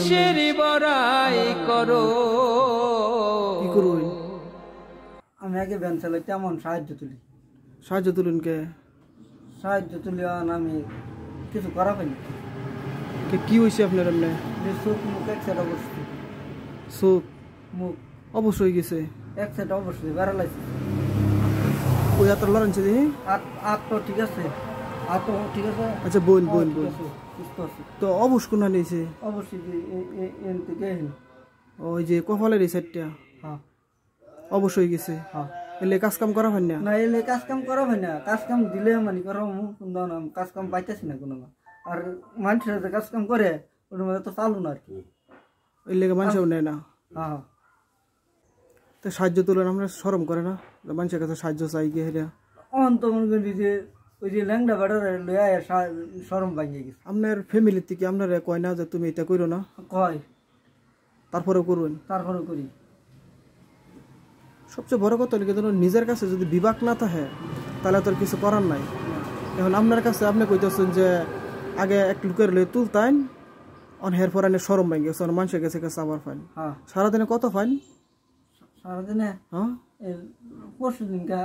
কিসের বড়াই করো কি করুন আমি আগে ভ্যান চালাই তেমন সাহায্য তুলুন কে আমি কিছু করা পাইনি কি হয়েছে আপনার এমনি চোখ মুখ এক সাইড অবশ্যই চোখ মুখ অবশ্যই গেছে এক সাইড অবশ্যই বেড়ালাইছে ওই হাতটা লড়ানছে দেখি হাত তো ঠিক আছে আচ্ছা বোন সুস্থ আছে তো অবশ্য কোন নিয়েছে অবশ্যই এন থেকে ওই যে কপালের এই সাইডটা হ্যাঁ অবশ্যই গেছে হ্যাঁ এলে কাজ কাম করা হয় না না এলে কাজ কাম করা হয় না কাজ কাম দিলে মানে করা কাজ কাম পাইতেছি না কোনো আর মানুষের যে কাজ কাম করে ওর মধ্যে তো চালু না আর কি ওই লেগে মানুষও নেয় না হ্যাঁ তো সাহায্য তুলেন আমরা শরম করে না মানুষের কাছে সাহায্য চাই গিয়ে হেরা অন্ত মনে করি যে ওই যে ল্যাংডা বেড়ার লইয়া শরম ভাঙিয়ে গেছে আপনার ফ্যামিলির থেকে আপনারা কয় না যে তুমি এটা করো না কয় তারপরেও করুন তারপরে করি সবচেয়ে বড় কথা হলো ধরুন নিজের কাছে যদি বিভাগ না থাকে তাহলে তোর কিছু করার নাই এখন আপনার কাছে আপনি কইতেছেন যে আগে এক লুকের লই তুলতেন অনহের পর আনে শরম ভাঙে গেছে মানুষের কাছে কাছে আবার ফাইন সারাদিনে কত ফাইন সারাদিনে হ্যাঁ পরশু দিনকা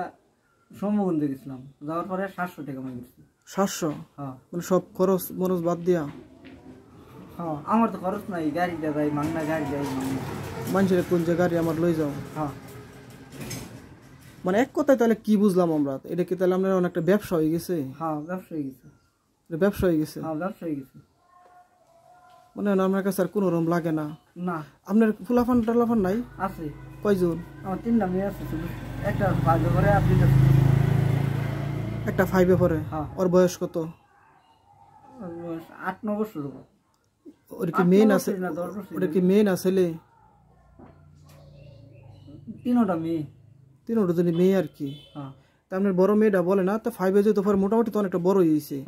সম্মুখে গেছিলাম যাওয়ার পরে 700 টাকা মাই গেছি 700 হ্যাঁ মানে সব খরচ মরচ বাদ দিয়া হ্যাঁ আমার তো খরচ নাই গাড়ি যাই মাংনা গাড়ি যাই মানুষের কোন যে গাড়ি আমার লই যাও হ্যাঁ মানে এক কথায় তাহলে কি বুঝলাম আমরা এটা কি তাহলে আপনার অনেকটা ব্যবসা হয়ে গেছে হ্যাঁ ব্যবসা হয়ে গেছে ব্যবসা হয়ে গেছে হ্যাঁ ব্যবসা হয়ে গেছে মনে হয় আপনার কাছে আর কোনো রকম লাগে না না আপনার ফুলাফান টালাফান নাই আছে কয়জন আমার 3টা মেয়ে আছে শুধু একটা 5 করে আপনি একটা 5 এ পড়ে ওর বয়স কত 8-9 বছর ওর কি মেন আছে ওর কি মেন আছে তিনটা মেয়ে তিনটা যদি মেয়ে আর কি হ্যাঁ তা আপনার বড় মেয়েটা বলে না তো 5 এ যেতে পারে মোটামুটি তো অনেকটা বড় হয়েছে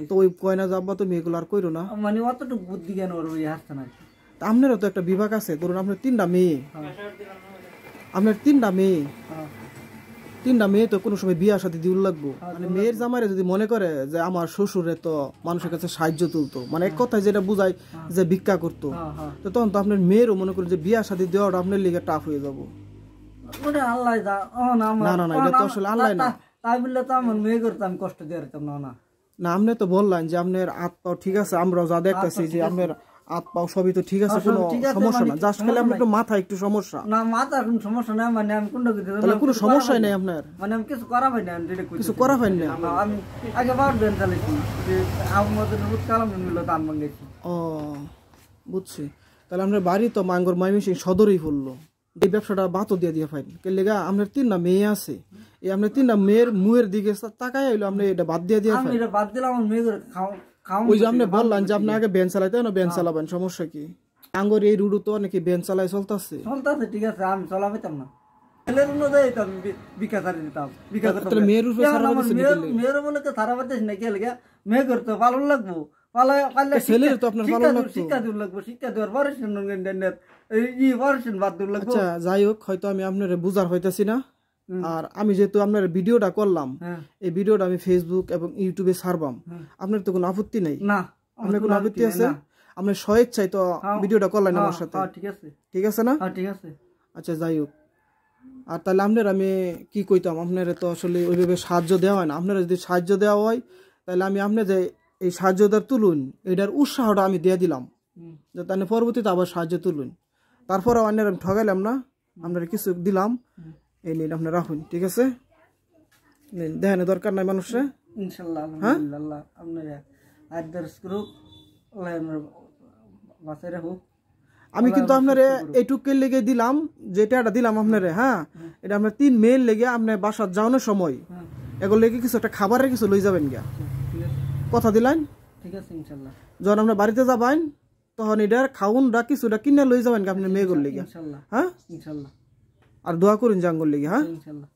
তো ওই কয়না যাব্বা তো মেয়েগুলো আর কইরো না মানে অতটুকু বুদ্ধি জ্ঞান ওর ওই হাসতে না তা আপনারও তো একটা বিভাগ আছে ধরুন আপনার 3টা মেয়ে আপনার 3টা মেয়ে তো কোনো সময় বিয়ার সাথে দিউল লাগবো মানে মেয়ের জামাইরে যদি মনে করে যে আমার শ্বশুরে তো মানুষের কাছে সাহায্য তুলতো মানে এক কথায় যেটা বুঝায় যে ভিক্ষা করতো তো তখন তো আপনার মেয়েরও মনে করেন যে বিয়ার সাথে দেওয়াটা আপনার লিগে টাফ হয়ে যাবো না এটা তো আসলে আল্লাহ না তাই বললে তো আমার মেয়ে করতাম কষ্ট দিয়ে না আপনি তো বললেন যে আপনার হাত পাও ঠিক আছে আমরাও যা দেখতেছি যে আপনার হাত পাও সবই তো ঠিক আছে কোনো সমস্যা না জাস্ট খালি আপনার একটু মাথা একটু সমস্যা না মাথা কোনো সমস্যা না মানে আমি কোনটা কিছু তাহলে কোনো সমস্যাই নাই আপনার মানে আমি কিছু করা পাই না কিছু করা পাই না আমি আগে বার দেন চালিয়েছি যে আমার মধ্যে রুট কালাম নিল দাম ভাঙিয়েছি ও বুঝছি তাহলে আপনার বাড়ি তো মাঙ্গর ময়মনসিং সদরেই পড়লো এই ব্যবসাটা বাতো দিয়ে ফাইন কে লেগা আপনার 3টা মেয়ে আছে এই আপনার 3টা মেয়ের মুয়ের দিকে তাকায় হইলো আপনি এটা বাদ দিয়ে আমি এটা বাদ দিলাম আমার মেয়ে করে ওই যে আপনি বললেন যে আপনি আগে ভ্যান চালাইতে না ভ্যান চালাবেন সমস্যা কি আঙ্গর এই রুডু তো অনেকে ভ্যান চালাই চলতেছে ঠিক আছে আমি চলা পেতাম না ছেলের অনুযায়ী তো আমি বিকাশারি দিতাম মেয়ের বলে তো থারা পাতিস না কে লেগে মেয়ে করতে ভালো লাগবো শিক্ষা দেওয়ার আচ্ছা যাই হোক হয়তো আমি আপনার বুঝার হইতেছি না আর আমি যেহেতু আপনার ভিডিওটা করলাম এই ভিডিওটা আমি ফেসবুক এবং ইউটিউবে ছাড়বাম আপনার তো কোনো আপত্তি নাই না আপনার কোনো আপত্তি আছে আপনার স্বেচ্ছায় তো ভিডিওটা করলেন আমার সাথে ঠিক আছে না ঠিক আছে আচ্ছা যাই হোক আর তাহলে আপনার আমি কি কইতাম আপনার তো আসলে ওইভাবে সাহায্য দেওয়া হয় না আপনারা যদি সাহায্য দেওয়া হয় তাহলে আমি আপনি যে এই সাহায্যদার তুলুন এটার উৎসাহটা আমি দিয়ে দিলাম যে তাহলে পরবর্তীতে আবার সাহায্য তুলুন তারপরে অন্যের আমি ঠগাইলাম না আপনারা কিছু দিলাম এই নিন আপনি রাখুন ঠিক আছে দেখেন দরকার নাই মানুষের ইনশাআল্লাহ আলহামদুলিল্লাহ আপনারা আদর্শ গ্রুপ বাসায় রাখুক আমি কিন্তু আপনার এইটুকু লেগে দিলাম যেটা দিলাম আপনারে হ্যাঁ এটা আপনার 3 মেল লেগে আপনার বাসার যাওয়ানোর সময় এগুলো লেগে কিছু একটা খাবারের কিছু লই যাবেন গিয়া কথা দিলেন ঠিক আছে ইনশাআল্লাহ যখন আপনার বাড়িতে যাবেন তখন এটার খাউনটা কিছুটা কিনে লই যাবেন আপনার মেয়েগুলো লেগে ইনশাআল্লাহ হ্যাঁ ইনশাআল্লাহ আর দোয়া করুন জাঙ্গল লেগে হ্যাঁ ইনশাআল্লাহ